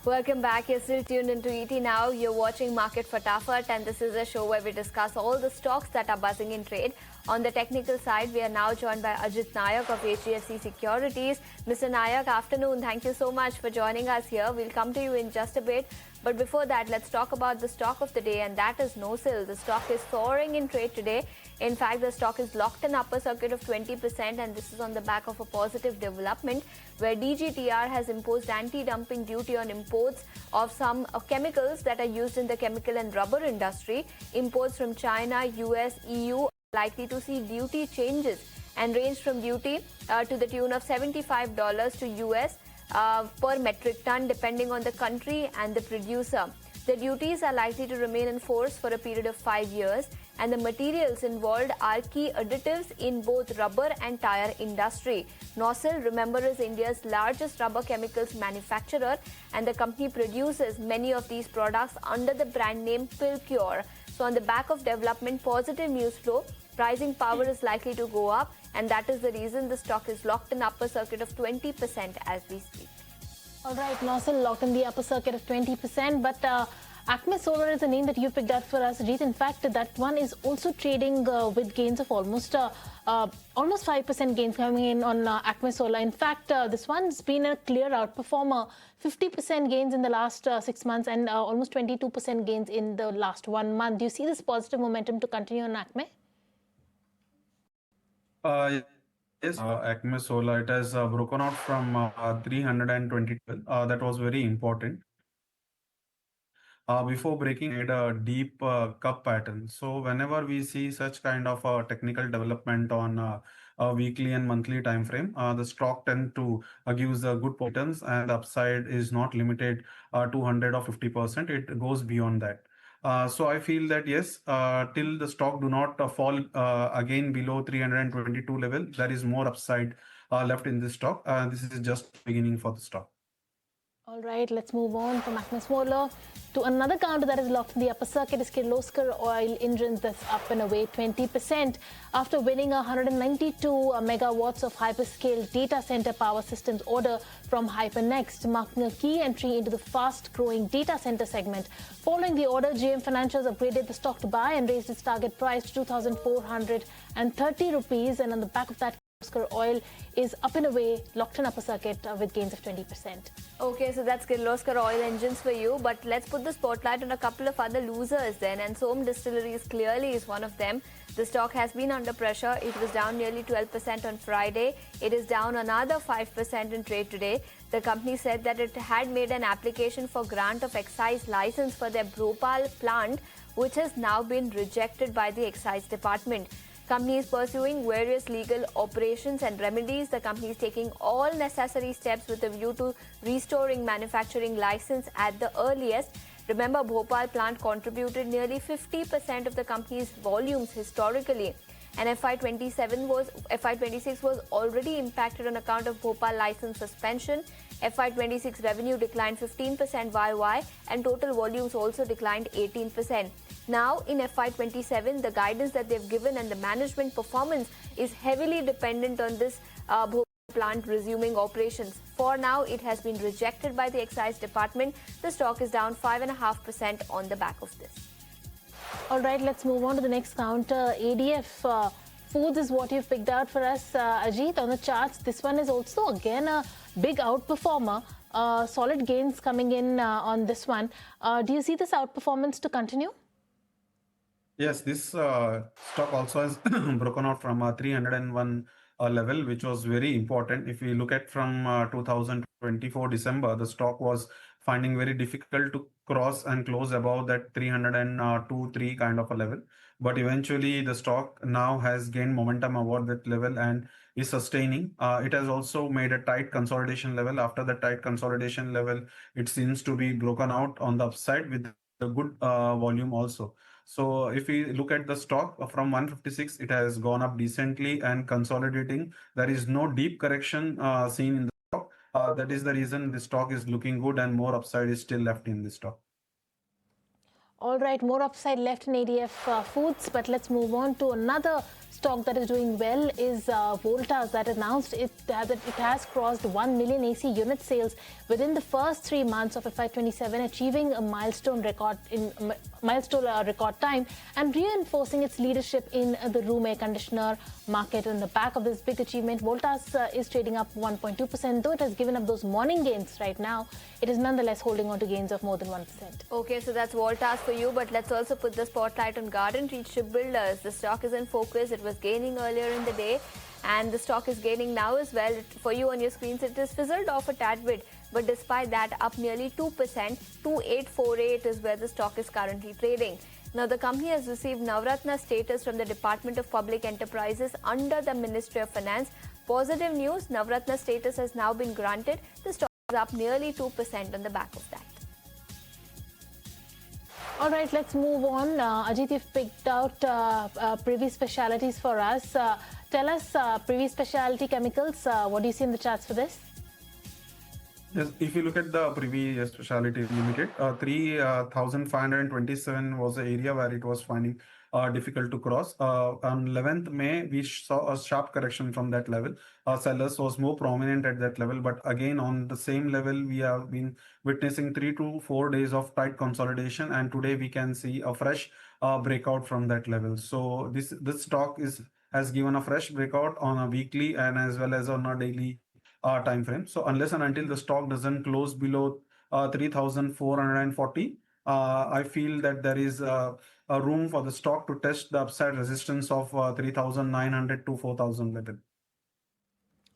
Welcome back. You're still tuned into ET Now. You're watching Market Fatafat, and this is a show where we discuss all the stocks that are buzzing in trade. On the technical side, we are now joined by Ajit Nayak of GRSE Securities. Mr. Nayak, afternoon. Thank you so much for joining us here. We'll come to you in just a bit. But before that, let's talk about the stock of the day, and that is NOCIL. The stock is soaring in trade today. In fact, the stock is locked in upper circuit of 20%, and this is on the back of a positive development where DGTR has imposed anti-dumping duty on imports of some chemicals that are used in the chemical and rubber industry. Imports from China, US, EU are likely to see duty changes and range from duty to the tune of $75 to US per metric ton, depending on the country and the producer. The duties are likely to remain in force for a period of 5 years, and the materials involved are key additives in both rubber and tire industry. NOCIL, remember, is India's largest rubber chemicals manufacturer, and the company produces many of these products under the brand name Pilcure. So on the back of development, positive news flow, pricing power is likely to go up, and that is the reason the stock is locked in upper circuit of 20% as we speak. All right, NOCIL locked in the upper circuit of 20%, but ACME Solar is a name that you picked up for us, Ajit. In fact, that one is also trading with gains of almost 5% gains coming in on ACME Solar. In fact, this one's been a clear outperformer, 50% gains in the last 6 months and almost 22% gains in the last 1 month. Do you see this positive momentum to continue on ACME? Yes, ACME Solar, it has broken out from 320. That was very important. Before breaking, it a deep cup pattern. So whenever we see such kind of technical development on a weekly and monthly time frame, the stock tend to gives good patterns, and the upside is not limited to 100 or 50%. It goes beyond that. So I feel that yes, till the stock do not fall again below 322 level, there is more upside left in this stock. This is just beginning for the stock. All right, let's move on from ACME Solar to another counter that is locked in the upper circuit is Kirloskar Oil Engines. That's up and away 20% after winning a 192 megawatts of hyperscale data center power systems order from Hypernext, marking a key entry into the fast-growing data center segment. Following the order, GM Financials upgraded the stock to buy and raised its target price to 2,430 rupees, and on the back of that, Kirloskar Oil is up and away, locked in upper circuit with gains of 20%. Okay, so that's Kirloskar Oil Engines for you, but let's put the spotlight on a couple of other losers then, and Som Distilleries clearly is one of them. The stock has been under pressure. It was down nearly 12% on Friday. It is down another 5% in trade today. The company said that it had made an application for grant of excise license for their Bhopal plant, which has now been rejected by the excise department. Company is pursuing various legal operations and remedies. The company is taking all necessary steps with a view to restoring manufacturing license at the earliest. Remember, Bhopal plant contributed nearly 50% of the company's volumes historically, and FY26 was already impacted on account of Bhopal license suspension. FY26 revenue declined 15% YY, and total volumes also declined 18%. Now, in FY27, the guidance that they've given and the management performance is heavily dependent on this Bhopal plant resuming operations. For now, it has been rejected by the excise department. The stock is down 5.5% on the back of this. All right, let's move on to the next counter. ADF Foods is what you've picked out for us, Ajit. On the charts, this one is also again a big outperformer. Solid gains coming in on this one. Do you see this outperformance to continue? Yes, this stock also has broken out from 301 level, which was very important. If we look at from 2024 December, the stock was finding very difficult to cross and close above that 302-3 kind of a level. But eventually the stock now has gained momentum above that level and is sustaining. It has also made a tight consolidation level. After the tight consolidation level, it seems to be broken out on the upside with a good volume also. So if we look at the stock from 156, it has gone up decently and consolidating. There is no deep correction seen in the stock. That is the reason the stock is looking good and more upside is still left in the stock. All right, more upside left in ADF Foods, but let's move on to another stock that is doing well is Voltas, that announced that it has crossed 1 million AC unit sales within the first 3 months of FY27, achieving a milestone record time and reinforcing its leadership in the room air conditioner market. On the back of this big achievement, Voltas is trading up 1.2%. Though it has given up those morning gains right now, it is nonetheless holding on to gains of more than 1%. Okay, so that's Voltas for you, but let's also put the spotlight on Garden Reach Shipbuilders. The stock is in focus. It was gaining earlier in the day, and the stock is gaining now as well. For you on your screens, it is fizzled off a tad bit, but despite that, up nearly 2%. 2848 is where the stock is currently trading. Now, the company has received Navratna status from the Department of Public Enterprises under the Ministry of Finance. Positive news, Navratna status has now been granted. The stock is up nearly 2% on the back of that. All right, let's move on. Ajit, you've picked out Privy Specialities for us. Tell us, Privy Specialty Chemicals, what do you see in the charts for this? Yes, if you look at the Privy Speciality Limited, 3,527 was the area where it was finding difficult to cross. On 11th May, we saw a sharp correction from that level. Sellers was more prominent at that level, but again on the same level, we have been witnessing 3 to 4 days of tight consolidation, and today we can see a fresh breakout from that level. So this stock has given a fresh breakout on a weekly and as well as on a daily time frame. So unless and until the stock doesn't close below 3,440, I feel that there is a room for the stock to test the upside resistance of 3,900 to 4,000 level.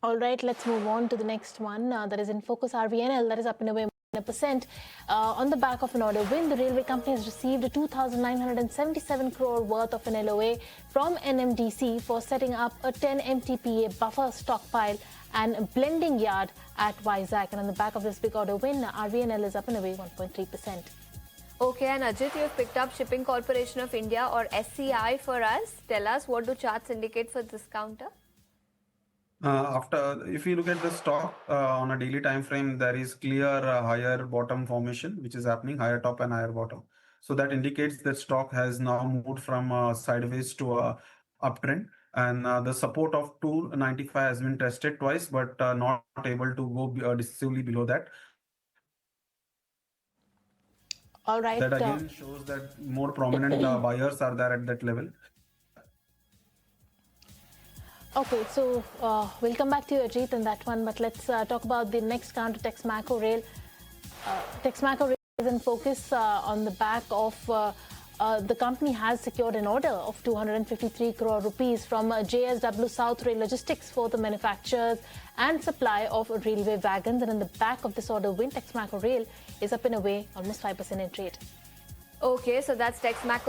All right, let's move on to the next one. That is in focus, RVNL, that is up in a way 1%. On the back of an order win, the railway company has received a 2,977 crore worth of an LOA from NMDC for setting up a 10 MTPA buffer stockpile and blending yard at Vizag. And on the back of this big order win, RVNL is up in a way 1.3%. Okay, and Ajit, you've picked up Shipping Corporation of India, or SCI, for us. Tell us, what do charts indicate for this counter? If you look at the stock on a daily time frame, there is clear higher bottom formation, which is happening, higher top and higher bottom. So that indicates that stock has now moved from sideways to a uptrend, and the support of 295 has been tested twice, but not able to go decisively below that. All right. That again shows that more prominent buyers are there at that level. Okay, so we'll come back to you, Ajit, on that one, but let's talk about the next counter, Texmaco Rail. Texmaco Rail is in focus on the back of the company has secured an order of 253 crore rupees from JSW South Rail Logistics for the manufacture and supply of railway wagons. And in the back of this order win, Texmaco Rail is up in a way almost 5% in trade. Okay, so that's Texmaco